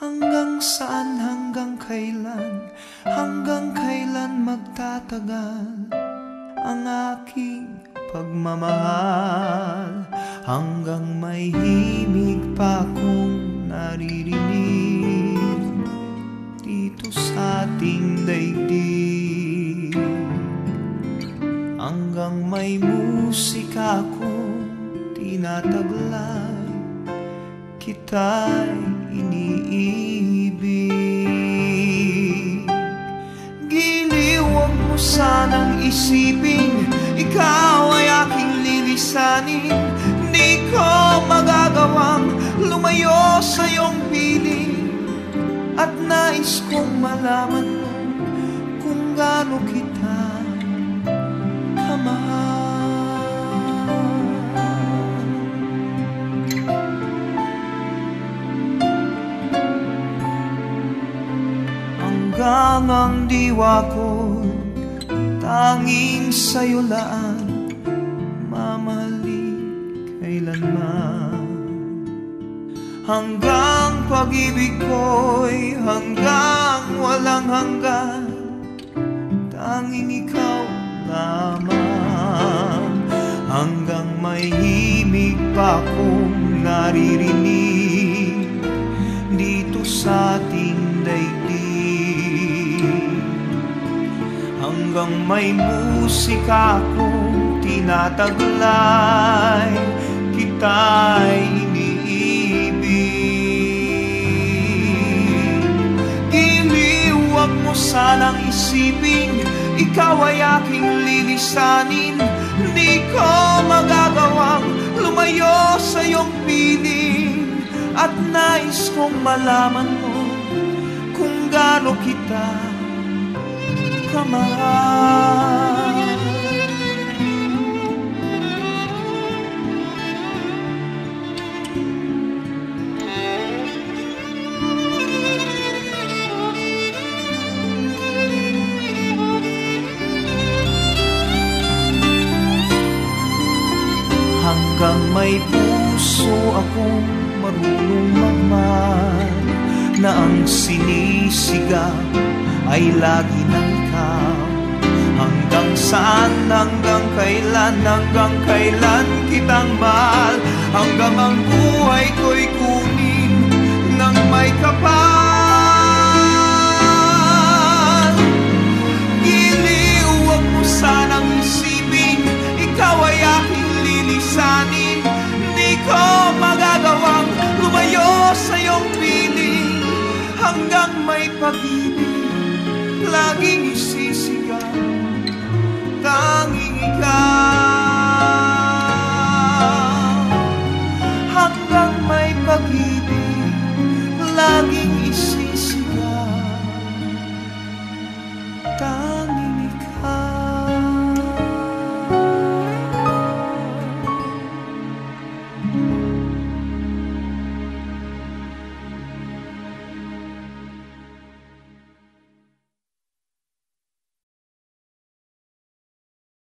Hanggang saan, hanggang kailan magtatagal ang aking pagmamahal? Hanggang may himig pa akong naririnig dito sa ating daigdig. Hanggang may musika akong tinataglay, kita'y iniibig. Giliw, huwag mo sanang isipin ikaw ay aking lilisanin. Di ko magagawang lumayo sa iyong piling, at nais kong malaman mo kung gaano kita kamahal. Hanggang ang diwa ko tanging sa'yo laan, mamahalin kailanman. Hanggang pag-ibig ko'y hanggang walang hanggan, tanging ikaw lamang. Hanggang may himig pa akong naririnig dito sa ating daigdig. Hanggang may musika akong tinataglay, kita'y iniibig. Giliw, huwag mo sanang isipin ikaw ay aking lilisanin. Di ko magagawang lumayo sa iyong piling, at nais kong malaman mo kung gaano kita kamahal. Hanggang may puso akong marunong magmahal, na ang sinisigaw ay lagi ng ikaw. Hanggang saan, hanggang kailan kitang mahal? Hanggang ang buhay ko'y kunin ng may kapal. Giliw, huwag mo sanang isipin ikaw ay aking lilisanin. Di ko magagawang lumayo sa iyong piling. Hanggang may pag-ibig laging isisigaw,